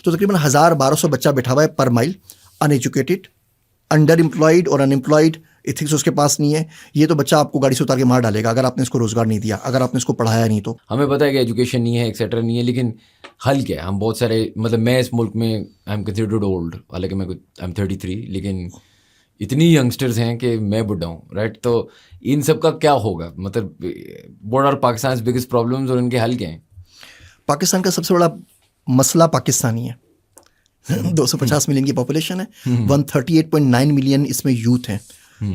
तो तकरीबन 1000-1200 बच्चा बैठा हुआ है per mile, uneducated, under employed और अनएम्प्लॉयड, एथिक्स उसके पास नहीं है। ये तो बच्चा आपको गाड़ी से उतार के मार डालेगा अगर आपने इसको रोजगार नहीं दिया, अगर आपने इसको पढ़ाया नहीं तो। हमें पता है कि एजुकेशन नहीं है, एक्सेट्रा नहीं है, लेकिन हल क्या है? हम बहुत सारे, मतलब मैं इस मुल्क में आई एम कंसिडर्ड ओल्ड, हालांकि मैं आई एम 33, लेकिन इतनी यंगस्टर्स हैं कि मैं बुढ़ा हूँ, राइट? तो इन सब का क्या होगा? मतलब what are Pakistan biggest problems और इनके हल क्या हैं? पाकिस्तान का सबसे बड़ा मसला पाकिस्तानी है। 250 मिलियन की पॉपुलेशन है, 138.9 मिलियन इसमें यूथ हैं,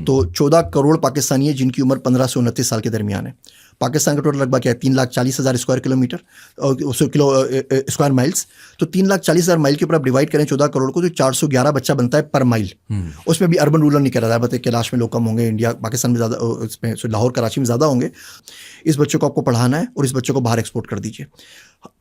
तो 14 करोड़ पाकिस्तानी है जिनकी उम्र 15 से 29 साल के दरमियान है। पाकिस्तान का टोटल लगभग क्या है, 3,40,000 स्क्वायर किलोमीटर स्क्वायर माइल्स। तो 3,40,000 माइल के ऊपर आप डिवाइड करें 14 करोड़ को, तो 411 बच्चा बनता है पर माइल। उसमें भी अर्बन रूरल नहीं कह रहा है, कैलाश में लोग कम होंगे, इंडिया पाकिस्तान में ज़्यादा, इसमें लाहौर कराची में ज़्यादा होंगे। इस बच्चों को आपको पढ़ाना है और इस बच्चों को बाहर एक्सपोर्ट कर दीजिए।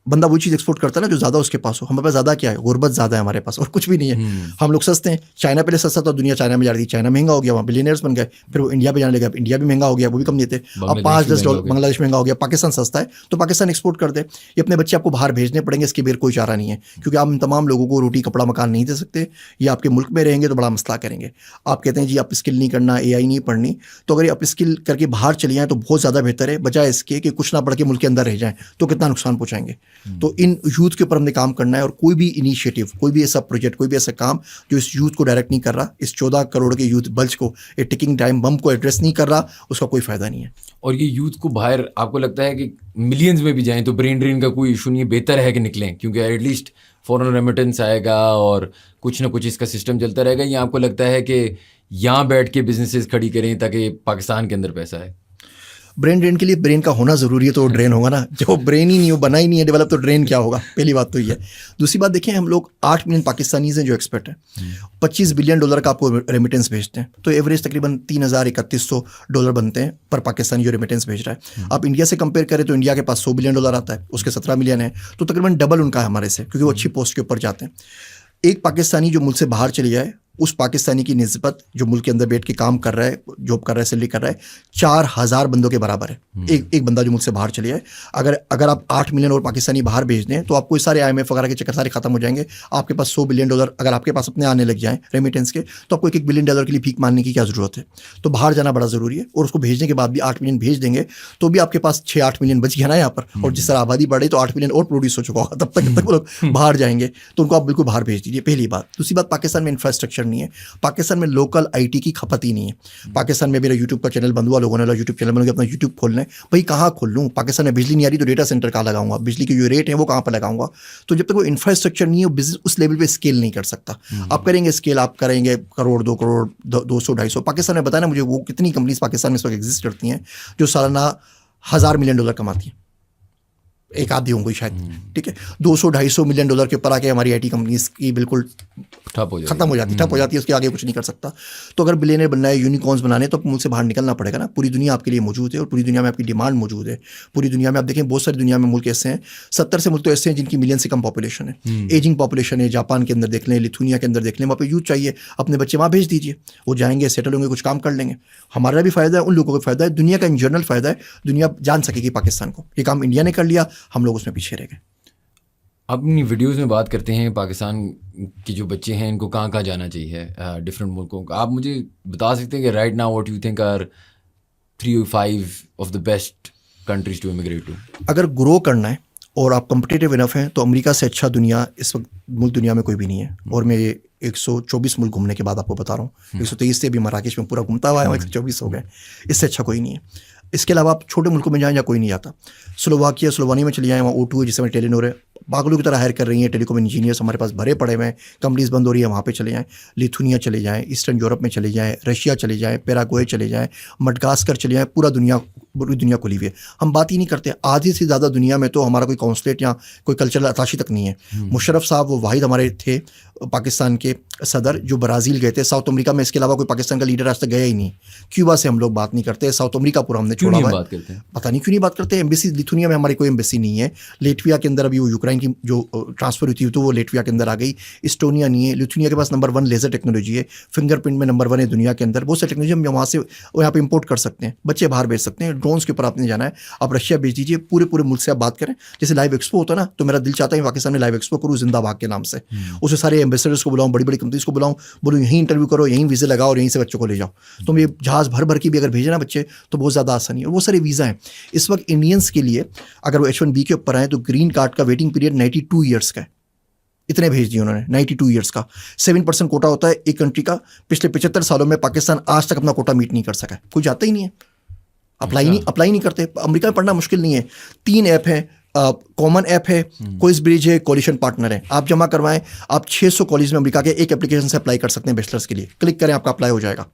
बंदा वही चीज़ एक्सपोर्ट करता है ना जो ज़्यादा उसके पास हो। हमारे पास ज़्यादा क्या है, गुर्बत ज़्यादा है हमारे पास, और कुछ भी नहीं है। हम लोग सस्ते हैं। चाइना पहले सस्ता था, दुनिया चाइना में जा रही थी, चाइना महंगा हो गया, वहाँ बिलियनर्स बन गए, फिर वो इंडिया पे जाने लगा, इंडिया भी महंगा हो गया, वो भी कम नहीं थे, अब $5-10 बांग्लादेश महंगा हो गया, पाकिस्तान सस्ता है तो पाकिस्तान एक्सपोर्ट कर दे। ये अपने बच्चे आपको बाहर भेजने पड़ेंगे, इसके बेर कोई चारा नहीं है, क्योंकि आप इन तमाम लोगों को रोटी कपड़ा मकान नहीं दे सकते। ये आपके मुल्क में रहेंगे तो बड़ा मसला करेंगे। आप कहते हैं जी आप स्किल नहीं करना, AI नहीं पढ़नी, तो अगर आप स्किल करके बाहर चले जाएँ तो बहुत ज़्यादा बेहतर है, बजाय इसके कि कुछ ना पढ़ के मुल्क के अंदर रह जाएँ तो कितना नुकसान पहुँचाएंगे। तो इन यूथ के ऊपर हमने काम करना है, और कोई भी इनिशिएटिव, कोई भी ऐसा प्रोजेक्ट, कोई भी ऐसा काम जो इस यूथ को डायरेक्ट नहीं कर रहा, इस 14 करोड़ के यूथ बल्ज को, एक टिकिंग टाइम बम को एड्रेस नहीं कर रहा, उसका कोई फायदा नहीं है। और ये यूथ को बाहर, आपको लगता है कि मिलियंस में भी जाएं तो ब्रेन ड्रेन का कोई इशू नहीं है? बेहतर है कि निकलें, क्योंकि एटलीस्ट फॉरेन रेमिटेंस आएगा और कुछ ना कुछ इसका सिस्टम चलता रहेगा? या आपको लगता है कि यहाँ बैठ के बिजनेसेस खड़ी करें ताकि पाकिस्तान के अंदर पैसा है? ब्रेन ड्रेन के लिए ब्रेन का होना ज़रूरी है, तो ड्रेन होगा ना। जो ब्रेन ही नहीं हो, बना ही नहीं है डेवलप, तो ड्रेन क्या होगा? पहली बात तो ये है। दूसरी बात देखिए, हम लोग 8 मिलियन पाकिस्तानीज़ हैं जो एक्सपर्ट हैं, $25 बिलियन का आपको रेमिटेंस भेजते हैं, तो एवरेज तकरीबन $3,000-3,100 बनते हैं पर पाकिस्तानी जो रेमिटेंस भेज रहा है। आप इंडिया से कंपेयर करें तो इंडिया के पास $100 बिलियन आता है, उसके 17 मिलियन है, तो तकरीबन डबल उनका है हमारे से, क्योंकि वो अच्छी पोस्ट के ऊपर जाते हैं। एक पाकिस्तानी जो मुल्क से बाहर चले जाए, उस पाकिस्तानी की निस्बत जो मुल्क के अंदर बैठ के काम कर रहा है, जॉब कर रहा है, सैलरी कर रहा है, 4000 बंदों के बराबर है। एक बंदा जो मुल्क से बाहर चले जाए, अगर आप 8 मिलियन और पाकिस्तानी बाहर भेज दें तो आपको सारे IMF वगैरह के चक्कर सारे खत्म हो जाएंगे। आपके पास $100 बिलियन अगर आपके पास अपने आने लग जाएं रेमिटेंस के, तो आपको $1 बिलियन के लिए भीख मांगने की क्या ज़रूरत है? तो बाहर जाना बड़ा ज़रूरी है, और उसको भेजने के बाद भी 8 मिलियन भेज देंगे तो भी आपके पास 6-8 मिलियन बच गया ना यहाँ पर। और जिस तरह आबादी बढ़े तो 8 मिलियन और प्रोड्यूस हो चुका होगा, तब तक वो लोग बाहर जाएंगे, तो उनको आप बिल्कुल बाहर भेज दीजिए, पहली बात। दूसरी बात, पाकिस्तान में इंफ्रास्ट्रक्चर नहीं है, पाकिस्तान में लोकल IT की खपत ही नहीं है। पाकिस्तान में मेरा यूट्यूब का चैनल बंद हुआ, लोगों ने यूट्यूब चैनल बन के अपना यूट्यूब खोलना है, भाई कहाँ खोल लूँ? पाकिस्तान में बिजली नहीं आ रही तो डेटा सेंटर कहाँ लगाऊंगा? बिजली के जो रेट है वो कहाँ पर लगाऊंगा? तो जब तक वो इंफ्रास्ट्रक्चर नहीं है, वो बिजनेस उस लेवल पे स्केल नहीं कर सकता। आप करेंगे स्केल, आप करेंगे करोड़, 2 करोड़, 200-250। पाकिस्तान में बताया ना मुझे, वो कितनी कंपनीज पाकिस्तान में इस वक्त एग्जिस्ट करती हैं जो सालाना $1000 मिलियन कमाती हैं, एक आधी होंगी शायद, ठीक है। $200-250 मिलियन के ऊपर आके हमारी IT कंपनीज की बिल्कुल खत्म हो जाती है, उसके आगे कुछ नहीं कर सकता। तो अगर बिलियनर बनना है, यूनिकॉर्न्स बनाने, तो मुल्क से बाहर निकलना पड़ेगा ना। पूरी दुनिया आपके लिए मौजूद है, और पूरी दुनिया में आपकी डिमांड मौजूद है। पूरी दुनिया में आप देखें, बहुत सारी दुनिया में मुल्क ऐसे हैं, 70 से मुल्क तो ऐसे हैं जिनकी मिलियन से कम पॉपुलेशन है, एजिंग पॉपुलेशन है। जापान के अंदर देख लें, लिथुनिया के अंदर देख लें, वहाँ पे यूथ चाहिए, अपने बच्चे वहाँ भेज दीजिए, वो जाएंगे, सेटल होंगे, कुछ काम कर लेंगे। हमारा भी फ़ायदा है, उन लोगों का फ़ायदा है, दुनिया का इन जनरल फ़ायदा है। दुनिया जान सकेगी पाकिस्तान को, ये काम इंडिया ने कर लिया, हम लोग उसमें पीछे रह गए। अपनी वीडियोस में बात करते हैं पाकिस्तान के जो बच्चे हैं इनको कहाँ कहाँ जाना चाहिए डिफरेंट मुल्कों का। आप मुझे बता सकते हैं कि right now what you think are 3 or 5 of the best countries to immigrate to? अगर ग्रो करना है और आप कम्पिटिटिव इनफ हैं, तो अमेरिका से अच्छा दुनिया इस वक्त मुल्क दुनिया में कोई भी नहीं है। और मैं 124 मुल्क घूमने के बाद आपको बता रहा हूँ, 123 से भी मराकेश में पूरा घूमता हुआ है, 124 हो गए, इससे अच्छा कोई नहीं है। इसके अलावा आप छोटे मुल्कों में जाएं, जहाँ कोई नहीं आता, स्लोवानिया में चले जाएँ, वहाँ O2 है जिसमें टेलीनोर है, पागलों की तरह हायर कर रही हैं, टेलीकॉम इंजीनियर्स हमारे पास भरे पड़े हुए हैं, कंपनीज बंद हो रही है, वहाँ पे चले जाएँ। लिथुनिया चले जाएँ, ईस्टर्न यूरोप में चले जाएँ, रशिया चले जाएँ, पैराग्वे चले जाएँ, मडगास्कर चले जाएँ, पूरी दुनिया खुली हुई है। हम बात ही नहीं करते, आधी से ज़्यादा दुनिया में तो हमारा कोई कॉन्सुलेट या कोई कल्चरल अताशी तक नहीं है। मुशर्रफ साहब वो वाहिद हमारे थे पाकिस्तान के सदर जो ब्राज़ील गए थे। साउथ अमेरिका में इसके अलावा कोई पाकिस्तान का लीडर आज तक गया ही नहीं। क्यूबा से हम लोग बात नहीं करते, साउथ अमेरिका पूरा हमने छोड़ा हुआ है, पता नहीं क्यों नहीं बात करते। एम्बेसी लिथुनिया में हमारी कोई एम्बेसी नहीं है, लेटविया के अंदर अभी वो यूक्रेन पाइपलाइन की जो ट्रांसफर हुई थी तो वो लेटविया के अंदर आ गई। इस्टोनिया नहीं है, लिथुनिया के पास नंबर 1 लेज़र टेक्नोलॉजी है, फिंगरप्रिंट में नंबर 1 है दुनिया के अंदर। बहुत सारी टेक्नोलॉजी हम वहाँ से यहाँ पे इंपोर्ट कर सकते हैं, बच्चे बाहर भेज सकते हैं। ड्रोन्स के ऊपर आपने जाना है, आप रशिया भेज दीजिए, पूरे मुल्क से आप बात करें। जैसे लाइव एक्सपो होता है ना, तो मेरा दिल चाहता है पाकिस्तान में लाइव एक्सपो करूँ जिंदाबाद के नाम से, उससे सारे एम्बेसडर्स को बुलाऊँ, बड़ी बड़ी कंपनीज को बुलाऊँ, बोलूँ यहीं इंटरव्यू करो, यहीं वीज़े लगाओ और यहीं से बच्चों को ले जाओ। तो ये जहाज़ भर के भी अगर भेजे ना बच्चे तो बहुत ज़्यादा आसानी है। और वो सारे वीज़ा हैं इस वक्त इंडियंस के लिए, अगर वो H1B के ऊपर आए तो ग्रीन कार्ड का वेटिंग पीरियड 92 ईयर्स का है। इतने भेज दिए उन्होंने, 92 ईयर्स का। 7% कोटा होता है एक कंट्री का। पिछले 75 सालों में पाकिस्तान आज तक अपना कोटा मीट नहीं कर सका है, कोई जाता ही नहीं है, अप्लाई नहीं करते। अमेरिका में पढ़ना मुश्किल नहीं है, 3 ऐप हैं, कॉमन ऐप है, क्विज ब्रिज है, कोलिशन पार्टनर है। आप जमा करवाएं, आप 600 कॉलेज में अमेरिका के एक एप्लीकेशन से अप्लाई कर सकते हैं बैचलर्स के लिए। क्लिक करें, आपका अप्लाई हो जाएगा।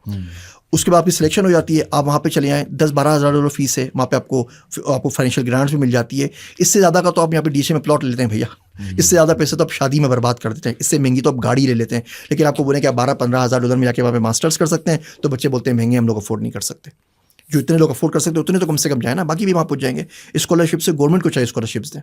उसके बाद आपकी सिलेक्शन हो जाती है, आप वहाँ पे चले आएँ, 10-12 हज़ार डॉलर फीस है, वहाँ पे आपको फाइनेंशियल ग्रांट्स भी मिल जाती है। इससे ज़्यादा का तो आप यहाँ पे डीसी में प्लॉट ले लेते हैं भैया, इससे ज़्यादा पैसे तो आप शादी में बर्बाद कर देते हैं, इससे महंगी तो आप गाड़ी ले लेते हैं। लेकिन आपको बोलें कि आप 12-15 हज़ार डॉलर में जाके वहाँ पे मास्टर्स कर सकते हैं, तो बच्चे बोलते हैं महंगे, हम लोग अफोर्ड नहीं कर सकते। जो इतने लोग अफोर्ड कर सकते हैं उतने तो कम से कम जाए ना, बाकी भी वहाँ पहुँच जाएंगे। स्कॉलरशिप से गवर्नमेंट को चाहिए स्कॉलरशिप्स दें।